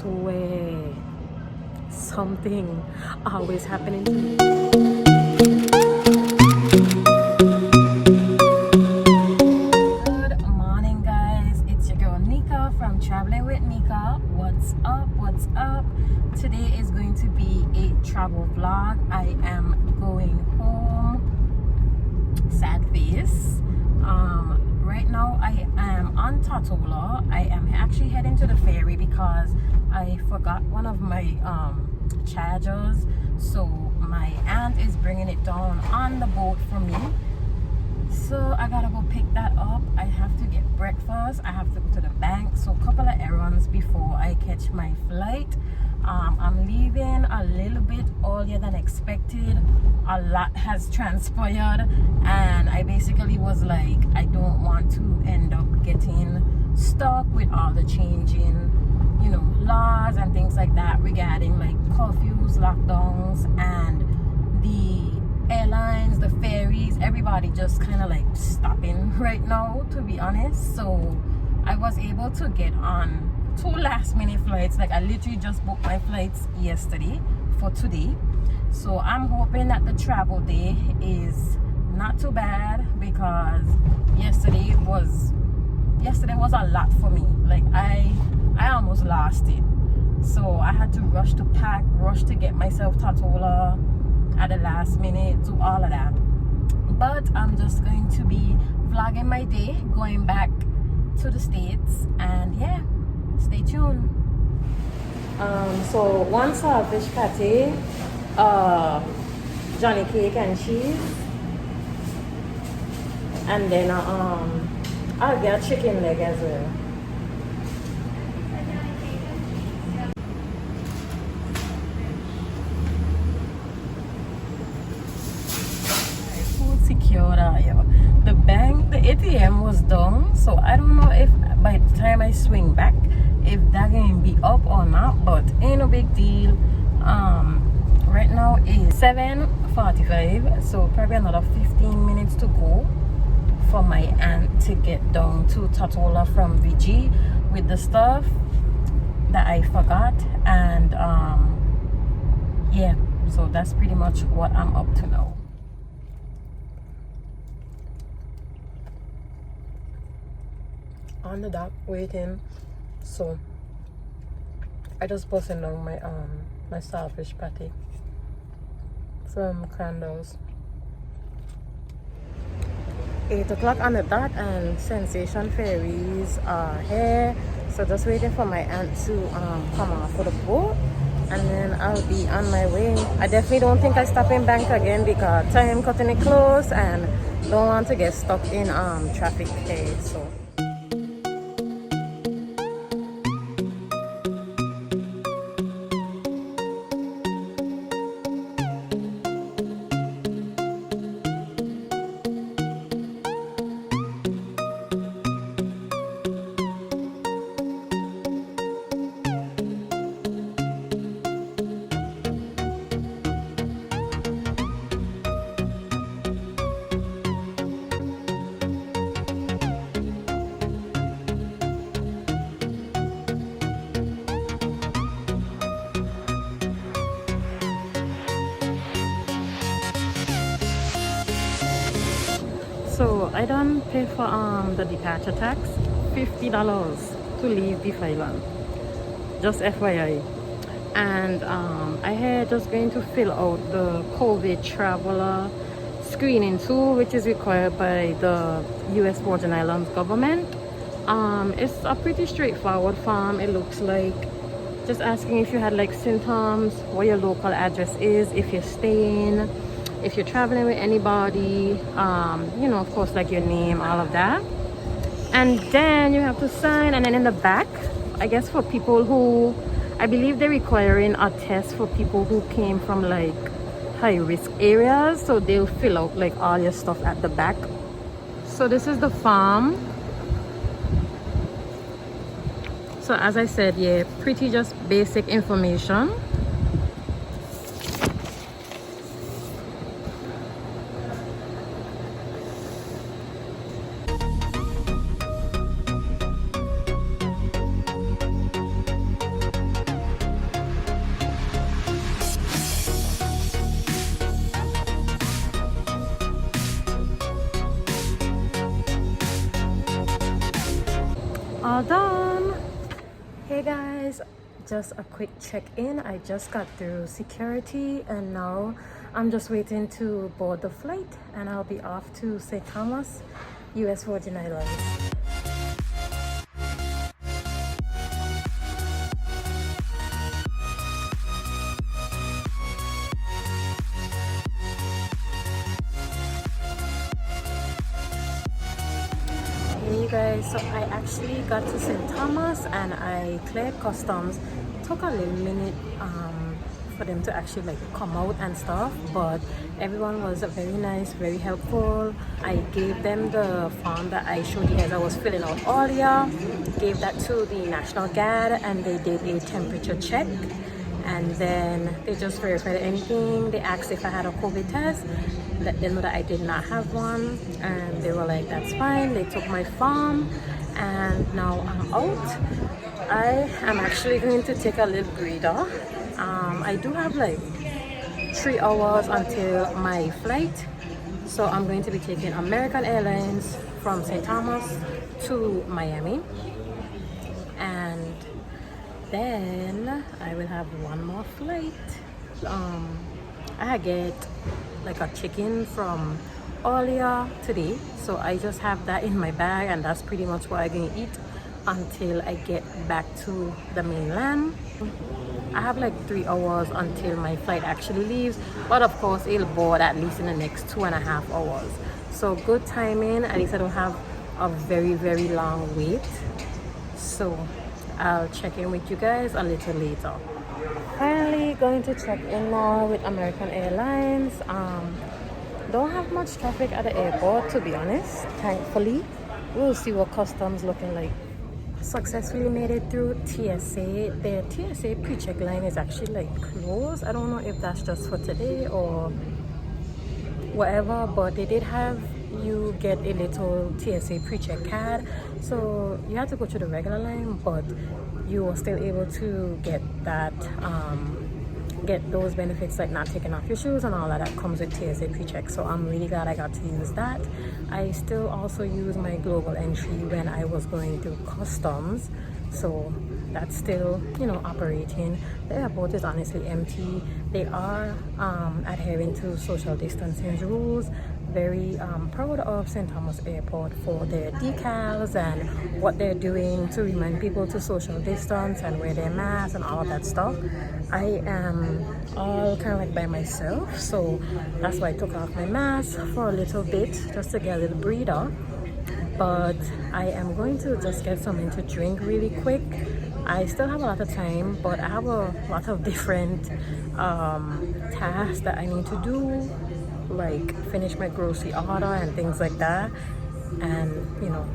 swear something always happening to me. Good morning, guys. It's your girl Nika from Traveling with Nika. What's up? What's up? Today is going to be a travel vlog. I am going home. Sad face. Right now I am on Tatola. I am actually heading to the ferry because I forgot one of my chargers, so my aunt is bringing it down on the boat for me, so I gotta go pick that up. I have to get breakfast, I have to go to the bank, so a couple of errands before I catch my flight. I'm leaving a little bit earlier than expected. A lot has transpired and I basically was like, I don't want to end up getting stuck with all the changing, you know, laws and things like that regarding like curfews, lockdowns, and the airlines, the ferries, everybody just kind of like stopping right now, to be honest. So I was able to get on 2 last minute flights. Like I literally just booked my flights yesterday for today, so I'm hoping that the travel day is not too bad, because yesterday was a lot for me. Like I almost lost it, so I had to rush to pack, rush to get myself Tatola at the last minute, do all of that. But I'm just going to be vlogging my day going back to the States, and yeah, stay tuned. So one saltfish patty, Johnny cake and cheese, and then I'll get a chicken leg as well. Food secured. The bank, the ATM was down, so I don't know if by the time I swing back if that can be up or not, but ain't no big deal. Right now is 7:45, so probably another 15 minutes to go for my aunt to get down to Tatola from VG with the stuff that I forgot. And yeah, so that's pretty much what I'm up to now. On the dock waiting, so I just posted down my my saltfish patty from Crandall's. 8 o'clock on the dot, and Sensation ferries are here, so just waiting for my aunt to come off for the boat, and then I'll be on my way. I definitely don't think I stop in bank again because time cutting it close and don't want to get stuck in traffic here. So I don't pay for the departure tax, $50 to leave the island, just FYI. And I had just going to fill out the COVID traveler screening too, which is required by the US Virgin Islands government. It's a pretty straightforward form. It looks like just asking if you had like symptoms, what your local address is, if you're staying, if you're traveling with anybody, you know, of course, like your name, all of that. And then you have to sign, and then in the back, I guess for people who, I believe they're requiring a test for people who came from like high risk areas, so they'll fill out like all your stuff at the back. So this is the form. So as I said, yeah, pretty just basic information. just a quick check-in. I just got through security and now I'm just waiting to board the flight and I'll be off to St. Thomas, US Virgin Islands. Hey guys, so I actually got to St. Thomas and I cleared customs. Took a little minute for them to actually like come out and stuff, but everyone was very nice, very helpful. I gave them the form that I showed you guys I was filling out earlier, gave that to the National Guard and they did a temperature check, and then they just verified anything. They asked if I had a COVID test, let them know that I did not have one, and they were like, that's fine. They took my form and now I'm out. I am actually going to take a little breather. I do have like 3 hours until my flight, so I'm going to be taking American Airlines from St. Thomas to Miami, and then I will have one more flight. I get like a chicken from earlier today, so I just have that in my bag, and that's pretty much what I'm gonna eat until I get back to the mainland. I have like 3 hours until my flight actually leaves, but of course it'll board at least in the next 2.5 hours, so good timing. At least I don't have a very long wait, so I'll check in with you guys a little later. Finally going to check in now with American Airlines. Don't have much traffic at the airport, to be honest, thankfully. We'll see what customs looking like. Successfully made it through TSA. The TSA pre-check line is actually like closed. I don't know if that's just for today or whatever, but they did have you get a little TSA pre-check card, so you had to go to the regular line, but you were still able to get that get those benefits like not taking off your shoes and all that comes with TSA pre-check. So I'm really glad I got to use that. I still also use my global entry when I was going through customs, so that's still, you know, operating. The airport is honestly empty. They are adhering to social distancing rules. Very proud of St. Thomas Airport for their decals and what they're doing to remind people to social distance and wear their masks and all of that stuff. I am all kind of like by myself, so that's why I took off my mask for a little bit just to get a little breather. But I am going to just get something to drink really quick. I still have a lot of time, but I have a lot of different tasks that I need to do, like finish my grocery order and things like that, and you know,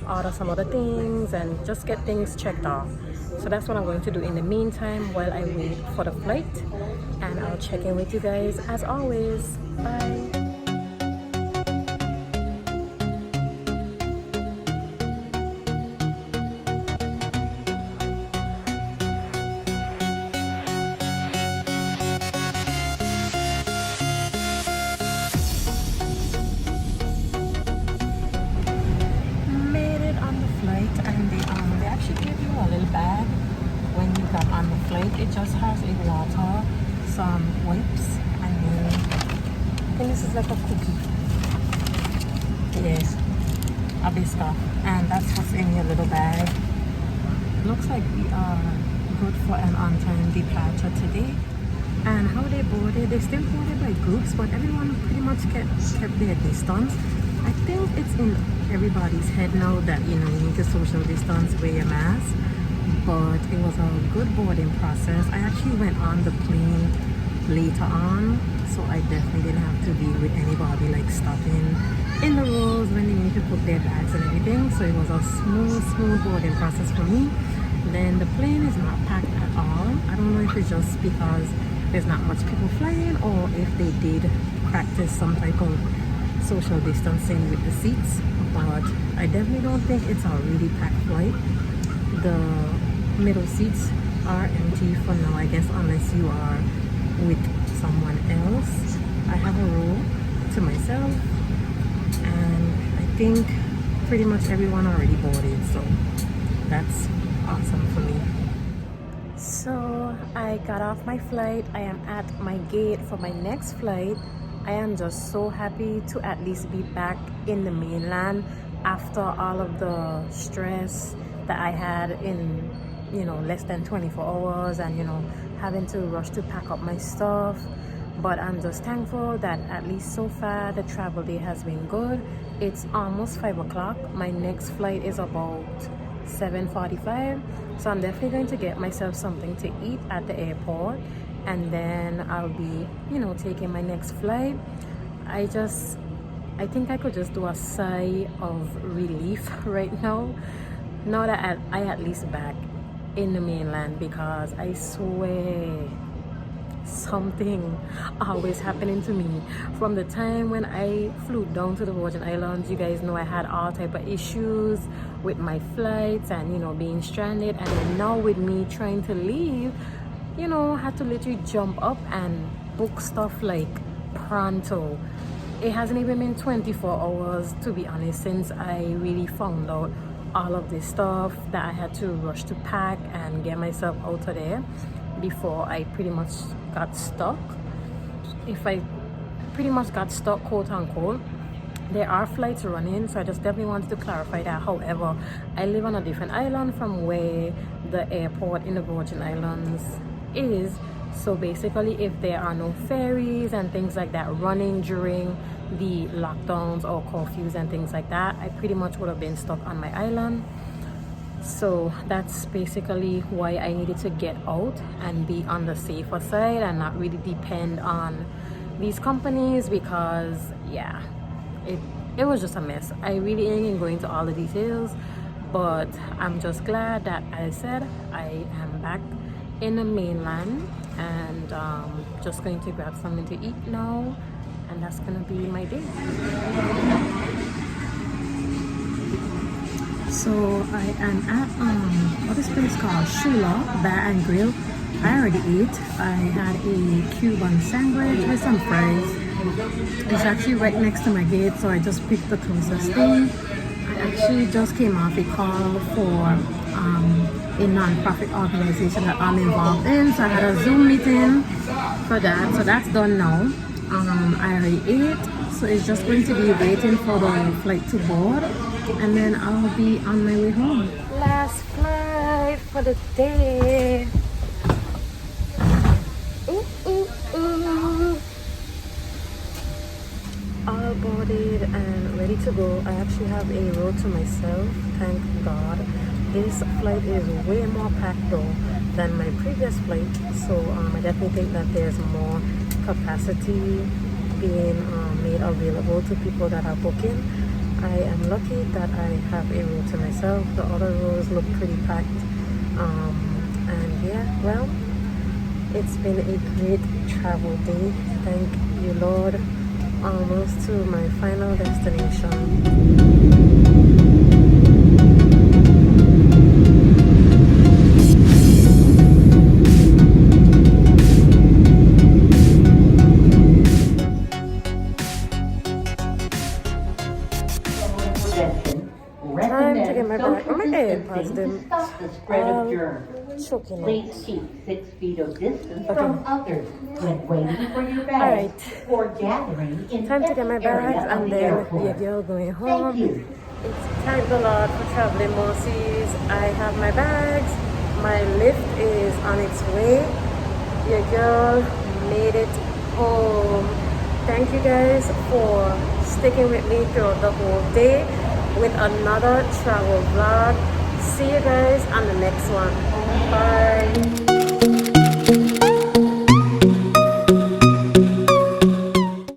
order some other things and just get things checked off. So that's what I'm going to do in the meantime while I wait for the flight, and I'll check in with you guys as always. Bye. On the flight, it just has a water, some wipes, and then I think this is like a cookie. Yes, a biscuit, and that's what's in your little bag. Looks like we are good for an on-time departure today. And how they boarded, they still boarded by groups, but everyone pretty much kept their distance. I think it's in everybody's head now that, you know, you need to social distance, wear your mask. But it was a good boarding process. I actually went on the plane later on, so I definitely didn't have to deal with anybody like stopping in the rows when they need to put their bags and everything. So it was a smooth boarding process for me. Then the plane is not packed at all. I don't know if it's just because there's not much people flying, or if they did practice some type of social distancing with the seats, but I definitely don't think it's a really packed flight. The middle seats are empty for now, I guess, unless you are with someone else. I have a row to myself, and I think pretty much everyone already boarded, so that's awesome for me. So I got off my flight. I am at my gate for my next flight. I am just so happy to at least be back in the mainland after all of the stress that I had in, you know, less than 24 hours and, you know, having to rush to pack up my stuff. But I'm just thankful that at least so far the travel day has been good. It's almost 5 o'clock. My next flight is about 7:45, so I'm definitely going to get myself something to eat at the airport, and then I'll be, you know, taking my next flight. I think I could just do a sigh of relief right now that I at least back in the mainland, because I swear something always happening to me. From the time when I flew down to the Virgin Islands, you guys know I had all type of issues with my flights and, you know, being stranded, and then now with me trying to leave, you know, had to literally jump up and book stuff like pronto. It hasn't even been 24 hours, to be honest, since I really found out all of this stuff that I had to rush to pack and get myself out of there before I pretty much got stuck. If I pretty much got stuck, quote unquote. There are flights running, so I just definitely wanted to clarify that. However, I live on a different island from where the airport in the Virgin Islands is. So basically, if there are no ferries and things like that running during the lockdowns or curfews and things like that, I pretty much would have been stuck on my island. So that's basically why I needed to get out and be on the safer side and not really depend on these companies, because yeah, it was just a mess. I really ain't gonna go into all the details, but I'm just glad that I said I am back in the mainland, and just going to grab something to eat now, and that's gonna be my day. So I am at what is this place called? Shula Bar and Grill. I already ate. I had a Cuban sandwich with some fries. It's actually right next to my gate, so I just picked the closest thing. I actually just came off a call for a non-profit organization that I'm involved in, so I had a Zoom meeting for that. So that's done now. I already ate, so it's just going to be waiting for the flight to board, and then I'll be on my way home. Last flight for the day. Ooh, ooh, ooh. All boarded and ready to go. I actually have a row to myself, thank God. This flight is way more packed though than my previous flight, so I definitely think that there's more capacity being made available to people that are booking. I am lucky that I have a row to myself. The other rows look pretty packed, and yeah, well, it's been a great travel day, thank you Lord. Almost to my final destination. Time to get my bag. Oh, my AirPods them. Choking Please keep 6 feet of distance from others when waiting for your bags or gathering in time to get my bags, and then the girl going home. It's thank the Lord for traveling mercies. I have my bags. My lift is on its way. Your girl made it home. Thank you guys for sticking with me throughout the whole day with another travel vlog. See you guys on the next one. Bye.